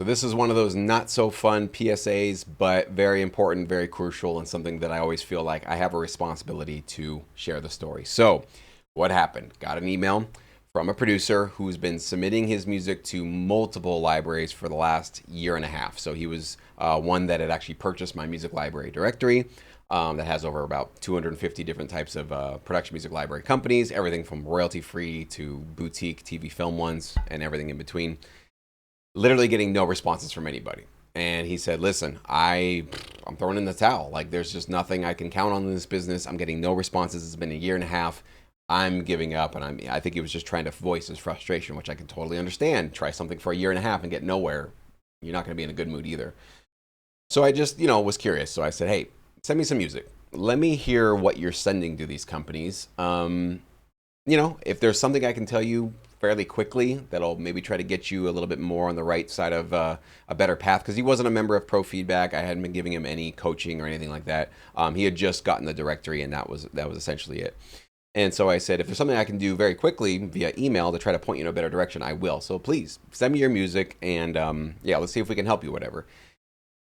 So this is one of those not so fun PSAs, but very important, very crucial, and something that I always feel like I have a responsibility to share the story. So what happened? Got an email from a producer who's been submitting his music to multiple libraries for the last year and a half. So he was one that had actually purchased my music library directory that has over about 250 different types of production music library companies, everything from royalty free to boutique TV film ones and everything in between. Literally getting no responses from anybody. And he said, listen, I'm throwing in the towel. Like, there's just nothing I can count on in this business. I'm getting no responses. It's been a year and a half. I'm giving up. And I think he was just trying to voice his frustration, which I can totally understand. Try something for a year and a half and get nowhere. You're not going to be in a good mood either. So I just, was curious. So I said, hey, send me some music. Let me hear what you're sending to these companies. If there's something I can tell you fairly quickly that'll maybe try to get you a little bit more on the right side of a better path, because he wasn't a member of Pro Feedback. I hadn't been giving him any coaching or anything like that. He had just gotten the directory, and that was essentially it. And so I said, if there's something I can do very quickly via email to try to point you in a better direction, I will. So please send me your music, and let's see if we can help you, whatever.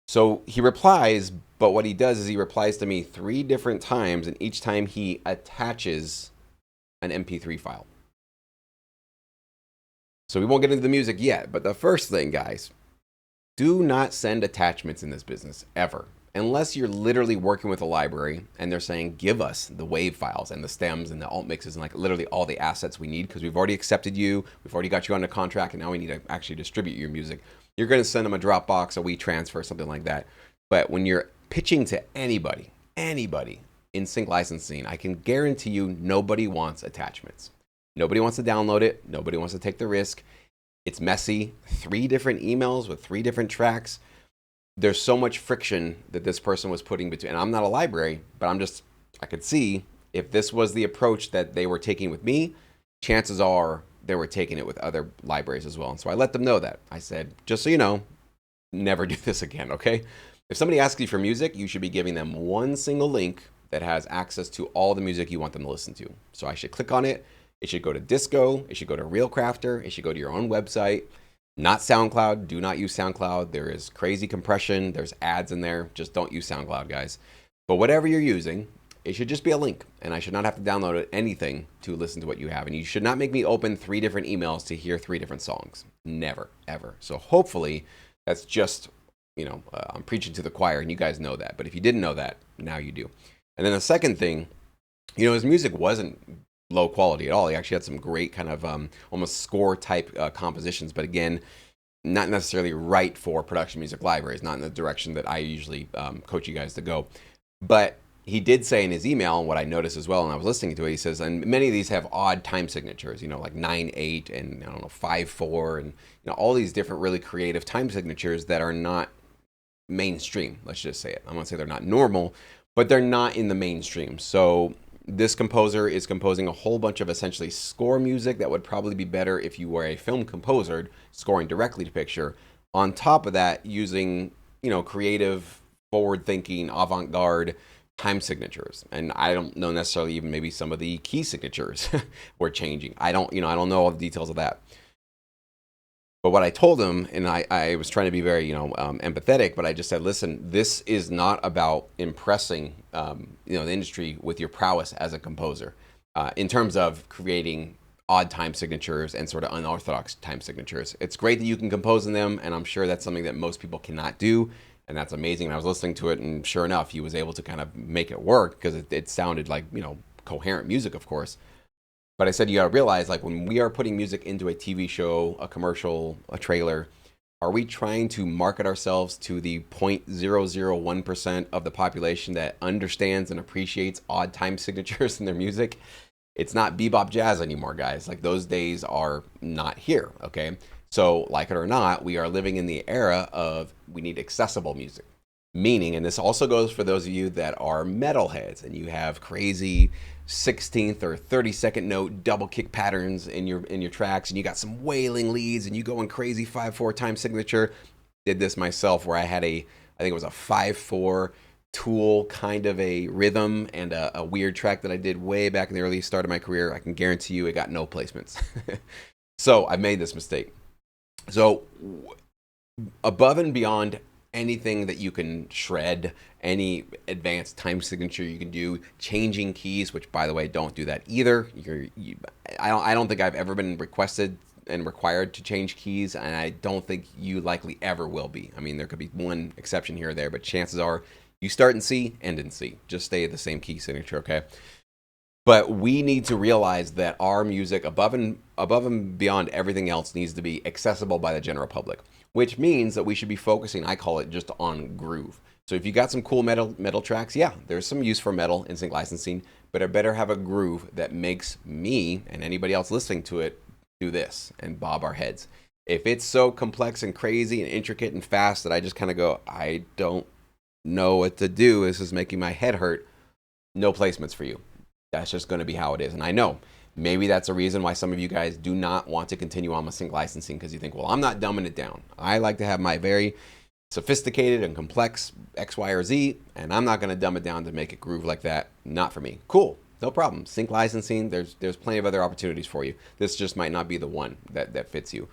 So he replies, but what he does is he replies to me 3 different times, and each time he attaches an MP3 file. So we won't get into the music yet, but the first thing, guys, do not send attachments in this business, ever. Unless you're literally working with a library and they're saying, give us the WAV files and the stems and the alt mixes and like literally all the assets we need, because we've already accepted you, we've already got you under contract, and now we need to actually distribute your music. You're going to send them a Dropbox, a WeTransfer, something like that. But when you're pitching to anybody in sync licensing, I can guarantee you nobody wants attachments. Nobody wants to download it. Nobody wants to take the risk. It's messy. 3 different emails with 3 different tracks. There's so much friction that this person was putting between. And I'm not a library, but I could see if this was the approach that they were taking with me, chances are they were taking it with other libraries as well. And so I let them know that. I said, just so you know, never do this again, okay? If somebody asks you for music, you should be giving them one single link that has access to all the music you want them to listen to. So I should click on it. It should go to Disco. It should go to Realcrafter. It should go to your own website. Not SoundCloud. Do not use SoundCloud. There is crazy compression. There's ads in there. Just don't use SoundCloud, guys. But whatever you're using, it should just be a link. And I should not have to download anything to listen to what you have. And you should not make me open 3 different emails to hear 3 different songs. Never, ever. So hopefully that's just, I'm preaching to the choir and you guys know that. But if you didn't know that, now you do. And then the second thing, his music wasn't low quality at all. He actually had some great kind of almost score type compositions, but again, not necessarily right for production music libraries, not in the direction that I usually coach you guys to go. But he did say in his email, and what I noticed as well, and I was listening to it, he says, and many of these have odd time signatures, like 9/8 and 5/4, and all these different really creative time signatures that are not mainstream. Let's just say it. I'm gonna say they're not normal, but they're not in the mainstream. So this composer is composing a whole bunch of essentially score music that would probably be better if you were a film composer scoring directly to picture. On top of that, using, creative, forward-thinking, avant-garde time signatures. And I don't know necessarily even maybe some of the key signatures were changing. I don't know all the details of that. But what I told him, and I was trying to be very, empathetic, but I just said, listen, this is not about impressing, the industry with your prowess as a composer in terms of creating odd time signatures and sort of unorthodox time signatures. It's great that you can compose in them, and I'm sure that's something that most people cannot do, and that's amazing. And I was listening to it, and sure enough, he was able to kind of make it work because it sounded like, coherent music, of course. But I said, you got to realize, like, when we are putting music into a TV show, a commercial, a trailer, are we trying to market ourselves to the 0.001% of the population that understands and appreciates odd time signatures in their music? It's not bebop jazz anymore, guys. Like, those days are not here, okay? So, like it or not, we are living in the era of we need accessible music. Meaning, and this also goes for those of you that are metalheads and you have crazy 16th or 32nd note double kick patterns in your tracks, and you got some wailing leads and you go in crazy 5/4 time signature. Did this myself where I had I think it was a 5/4 Tool kind of a rhythm and a weird track that I did way back in the early start of my career. I can guarantee you it got no placements. So I made this mistake. So above and beyond anything that you can shred, any advanced time signature you can do, changing keys, which by the way, don't do that either. I don't think I've ever been requested and required to change keys, and I don't think you likely ever will be. I mean, there could be one exception here or there, but chances are you start in C, end in C. Just stay at the same key signature, okay? But we need to realize that our music, above and beyond everything else, needs to be accessible by the general public, which means that we should be focusing, I call it, just on groove. So if you got some cool metal tracks, yeah, there's some use for metal in sync licensing, but it better have a groove that makes me and anybody else listening to it do this and bob our heads. If it's so complex and crazy and intricate and fast that I just kind of go, I don't know what to do, this is making my head hurt, no placements for you. That's just going to be how it is. And I know maybe that's a reason why some of you guys do not want to continue on with sync licensing, because you think, well, I'm not dumbing it down. I like to have my very sophisticated and complex X, Y, or Z, and I'm not going to dumb it down to make it groove like that. Not for me. Cool. No problem. Sync licensing, there's plenty of other opportunities for you. This just might not be the one that fits you.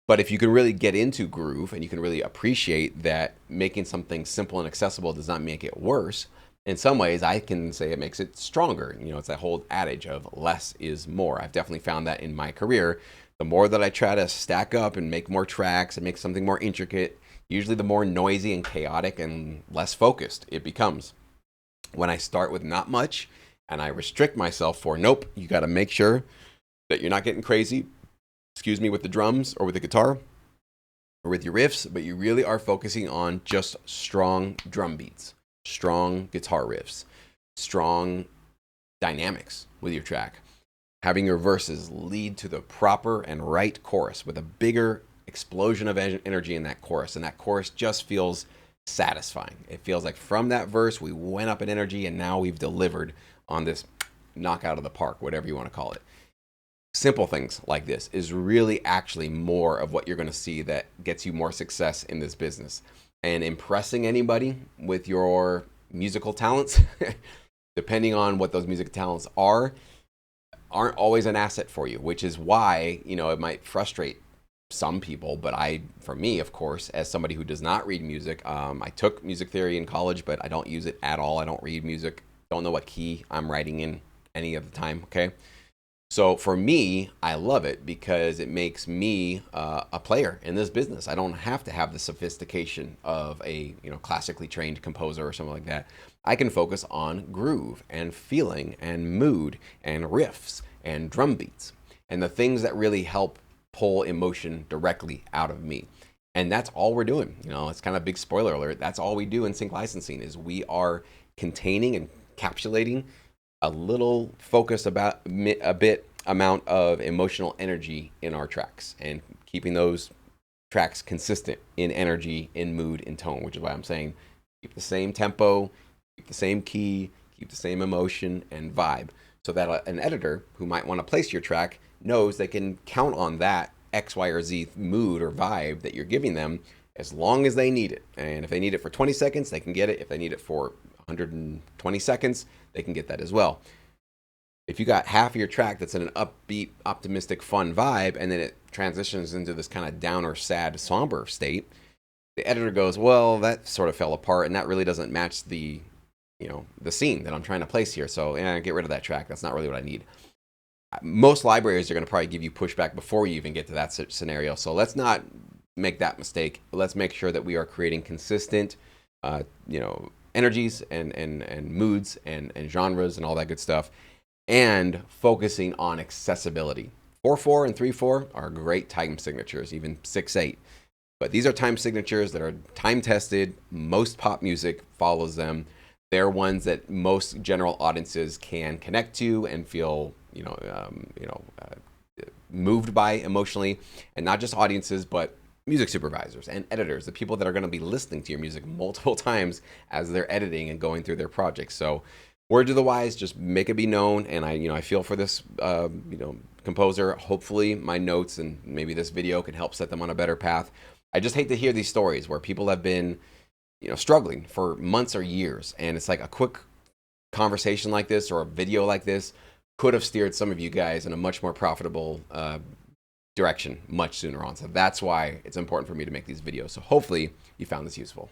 But if you can really get into groove and you can really appreciate that making something simple and accessible does not make it worse, in some ways, I can say it makes it stronger. You know, it's that whole adage of less is more. I've definitely found that in my career. The more that I try to stack up and make more tracks and make something more intricate, usually the more noisy and chaotic and less focused it becomes. When I start with not much and I restrict myself for, nope, you got to make sure that you're not getting crazy, with the drums or with the guitar or with your riffs, but you really are focusing on just strong drum beats, strong guitar riffs, strong dynamics with your track. Having your verses lead to the proper and right chorus with a bigger explosion of energy in that chorus. And that chorus just feels satisfying. It feels like from that verse, we went up in energy and now we've delivered on this knockout of the park, whatever you want to call it. Simple things like this is really actually more of what you're going to see that gets you more success in this business. And impressing anybody with your musical talents, depending on what those music talents aren't always an asset for you, which is why, it might frustrate some people. But for me, of course, as somebody who does not read music, I took music theory in college, but I don't use it at all. I don't read music, don't know what key I'm writing in any of the time, okay? So for me, I love it because it makes me a player in this business. I don't have to have the sophistication of a classically trained composer or something like that. I can focus on groove and feeling and mood and riffs and drum beats and the things that really help pull emotion directly out of me. And that's all we're doing. It's kind of a big spoiler alert. That's all we do in sync licensing is we are containing and encapsulating a little focus about a bit amount of emotional energy in our tracks and keeping those tracks consistent in energy, in mood, in tone, which is why I'm saying keep the same tempo, keep the same key, keep the same emotion and vibe so that an editor who might want to place your track knows they can count on that X, Y, or Z mood or vibe that you're giving them as long as they need it. And if they need it for 20 seconds, they can get it. If they need it for 120 seconds, they can get that as well. If you got half of your track that's in an upbeat, optimistic, fun vibe, and then it transitions into this kind of downer, sad, somber state, the editor goes, well, that sort of fell apart, and that really doesn't match the scene that I'm trying to place here. So get rid of that track. That's not really what I need. Most libraries are going to probably give you pushback before you even get to that scenario. So let's not make that mistake. Let's make sure that we are creating consistent, energies and moods and genres and all that good stuff, and focusing on accessibility. 4/4 and 3/4 are great time signatures, even 6/8. But these are time signatures that are time tested. Most pop music follows them. They're ones that most general audiences can connect to and feel, moved by emotionally, and not just audiences, but music supervisors and editors, the people that are going to be listening to your music multiple times as they're editing and going through their projects. So word to the wise, just make it be known. And I feel for this, composer. Hopefully my notes and maybe this video can help set them on a better path. I just hate to hear these stories where people have been, struggling for months or years. And it's like a quick conversation like this or a video like this could have steered some of you guys in a much more profitable direction much sooner on. So that's why it's important for me to make these videos. So hopefully you found this useful.